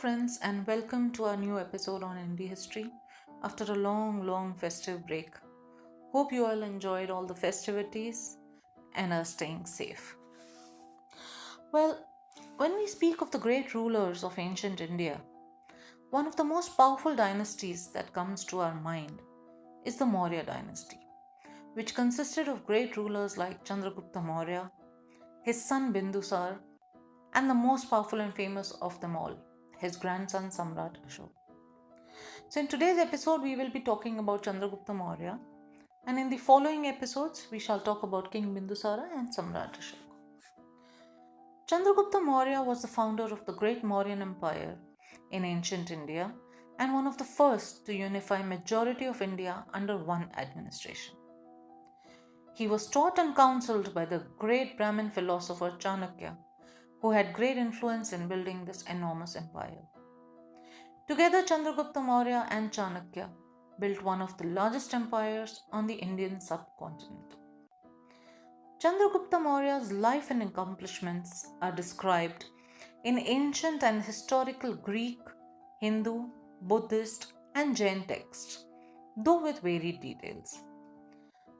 friends, and welcome to our new episode on IndiHistory after a long festive break. Hope you all enjoyed all the festivities and are staying safe. Well, when we speak of the great rulers of ancient India, one of the most powerful dynasties that comes to our mind is the Maurya Dynasty, which consisted of great rulers like Chandragupta Maurya, his son Bindusar, and the most powerful and famous of them all, his grandson Samrat Ashok. So, in today's episode, we will be talking about Chandragupta Maurya, and in the following episodes, we shall talk about King Bindusara and Samrat Ashok. Chandragupta Maurya was the founder of the great Mauryan Empire in ancient India and one of the first to unify majority of India under one administration. He was taught and counseled by the great Brahmin philosopher Chanakya, who had great influence in building this enormous empire. Together, Chandragupta Maurya and Chanakya built one of the largest empires on the Indian subcontinent. Chandragupta Maurya's life and accomplishments are described in ancient and historical Greek, Hindu, Buddhist, and Jain texts, though with varied details.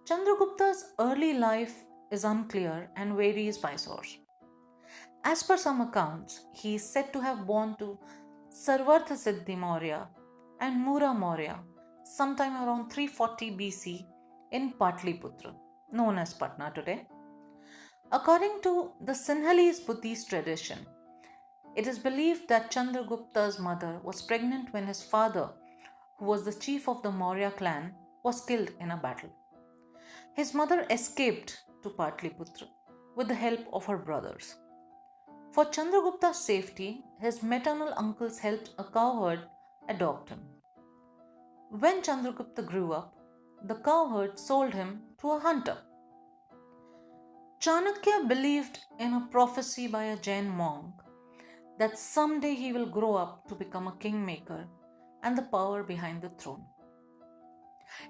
Chandragupta's early life is unclear and varies by source. As per some accounts, he is said to have born to Sarvartha Siddhi Maurya and Mura Maurya sometime around 340 BC in Patliputra, known as Patna today. According to the Sinhalese Buddhist tradition, it is believed that Chandragupta's mother was pregnant when his father, who was the chief of the Maurya clan, was killed in a battle. His mother escaped to Patliputra with the help of her brothers. For Chandragupta's safety, his maternal uncles helped a cowherd adopt him. When Chandragupta grew up, the cowherd sold him to a hunter. Chanakya believed in a prophecy by a Jain monk that someday he will grow up to become a kingmaker and the power behind the throne.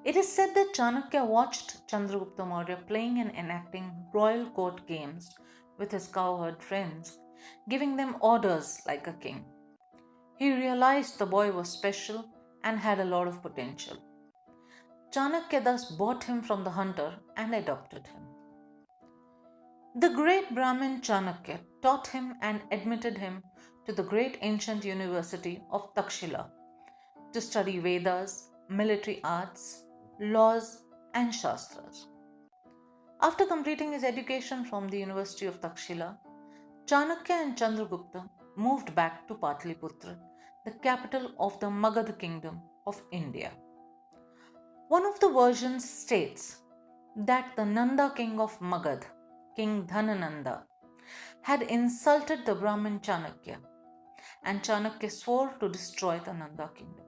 It is said that Chanakya watched Chandragupta Maurya playing and enacting royal court games with his cowherd friends, giving them orders like a king. He realized the boy was special and had a lot of potential. Chanakya thus bought him from the hunter and adopted him. The great Brahmin Chanakya taught him and admitted him to the great ancient university of Takshila to study Vedas, military arts, laws, and Shastras. After completing his education from the University of Takshila, Chanakya and Chandragupta moved back to Patliputra, the capital of the Magadha kingdom of India. One of the versions states that the Nanda king of Magadha, King Dhanananda, had insulted the Brahmin Chanakya, and Chanakya swore to destroy the Nanda kingdom.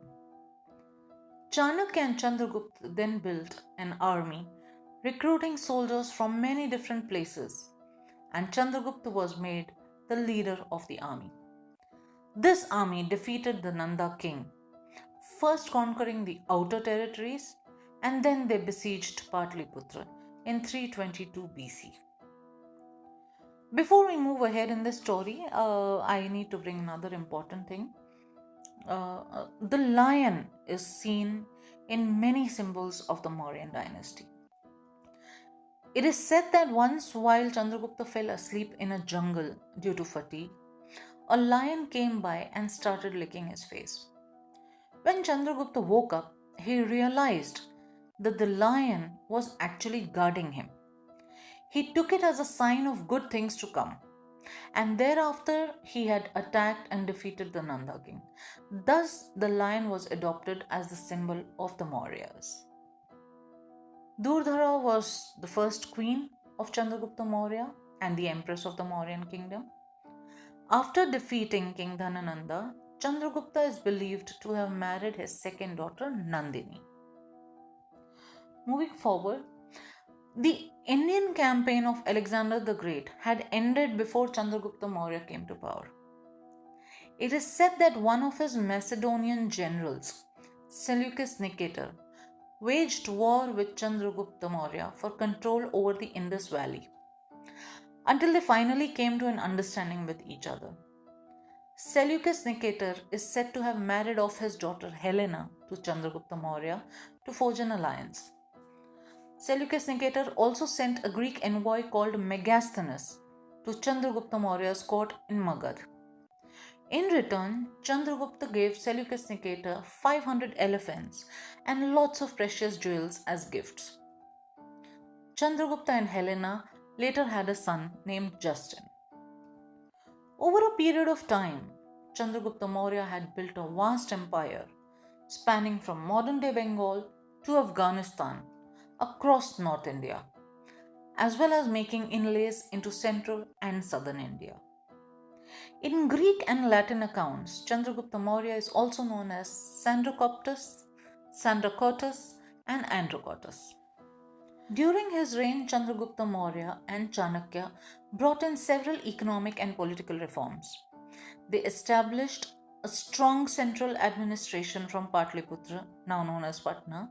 Chanakya and Chandragupta then built an army, recruiting soldiers from many different places, and Chandragupta was made the leader of the army. This army defeated the Nanda king, first conquering the outer territories, and then they besieged Patliputra in 322 BC. Before we move ahead in this story, I need to bring another important thing. The lion is seen in many symbols of the Mauryan dynasty. It is said that once, while Chandragupta fell asleep in a jungle due to fatigue, a lion came by and started licking his face. When Chandragupta woke up, he realized that the lion was actually guarding him. He took it as a sign of good things to come, and thereafter he had attacked and defeated the Nanda king. Thus, the lion was adopted as the symbol of the Mauryas. Durdhara was the first queen of Chandragupta Maurya and the empress of the Mauryan kingdom. After defeating King Dhanananda, Chandragupta is believed to have married his second daughter Nandini. Moving forward, the Indian campaign of Alexander the Great had ended before Chandragupta Maurya came to power. It is said that one of his Macedonian generals, Seleucus Nicator, waged war with Chandragupta Maurya for control over the Indus Valley, until they finally came to an understanding with each other. Seleucus Nicator is said to have married off his daughter Helena to Chandragupta Maurya to forge an alliance. Seleucus Nicator also sent a Greek envoy called Megasthenes to Chandragupta Maurya's court in Magad. In return, Chandragupta gave Seleucus Nicator 500 elephants and lots of precious jewels as gifts. Chandragupta and Helena later had a son named Justin. Over a period of time, Chandragupta Maurya had built a vast empire spanning from modern-day Bengal to Afghanistan across North India, as well as making inlays into central and southern India. In Greek and Latin accounts, Chandragupta Maurya is also known as Sandrocoptus, Sandracotus, and Androcotus. During his reign, Chandragupta Maurya and Chanakya brought in several economic and political reforms. They established a strong central administration from Patliputra, now known as Patna.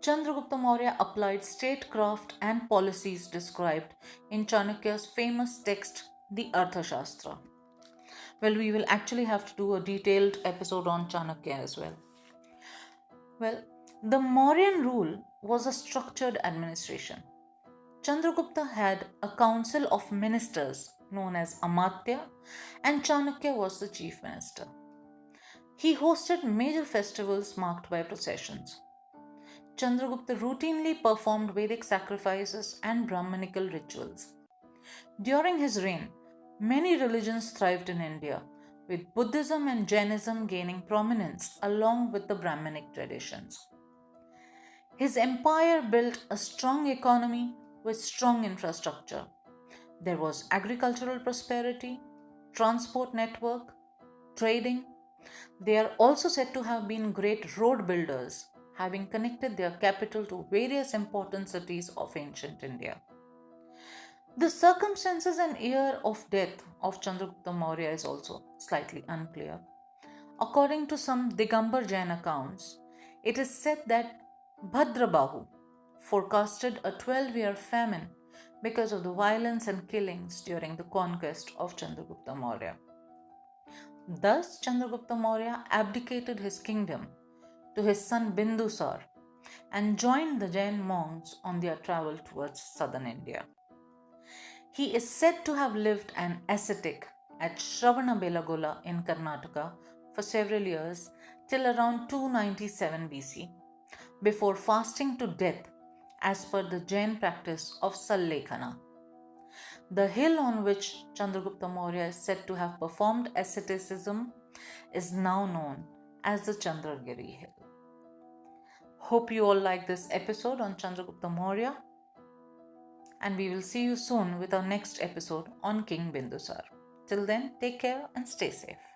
Chandragupta Maurya applied statecraft and policies described in Chanakya's famous text, the Arthashastra. Well, we will actually have to do a detailed episode on Chanakya as well. Well, the Mauryan rule was a structured administration. Chandragupta had a council of ministers known as Amatya, and Chanakya was the chief minister. He hosted major festivals marked by processions. Chandragupta routinely performed Vedic sacrifices and Brahmanical rituals. During his reign, many religions thrived in India, with Buddhism and Jainism gaining prominence along with the Brahmanic traditions. His empire built a strong economy with strong infrastructure. There was agricultural prosperity, transport network, trading. They are also said to have been great road builders, having connected their capital to various important cities of ancient India. The circumstances and year of death of Chandragupta Maurya is also slightly unclear. According to some Digambar Jain accounts, it is said that Bhadrabahu forecasted a 12-year famine because of the violence and killings during the conquest of Chandragupta Maurya. Thus, Chandragupta Maurya abdicated his kingdom to his son Bindusar and joined the Jain monks on their travel towards southern India. He is said to have lived an ascetic at Shravanabelagola in Karnataka for several years till around 297 BC, before fasting to death as per the Jain practice of Sallekhana. The hill on which Chandragupta Maurya is said to have performed asceticism is now known as the Chandragiri Hill. Hope you all like this episode on Chandragupta Maurya, and we will see you soon with our next episode on King Bindusar. Till then, take care and stay safe.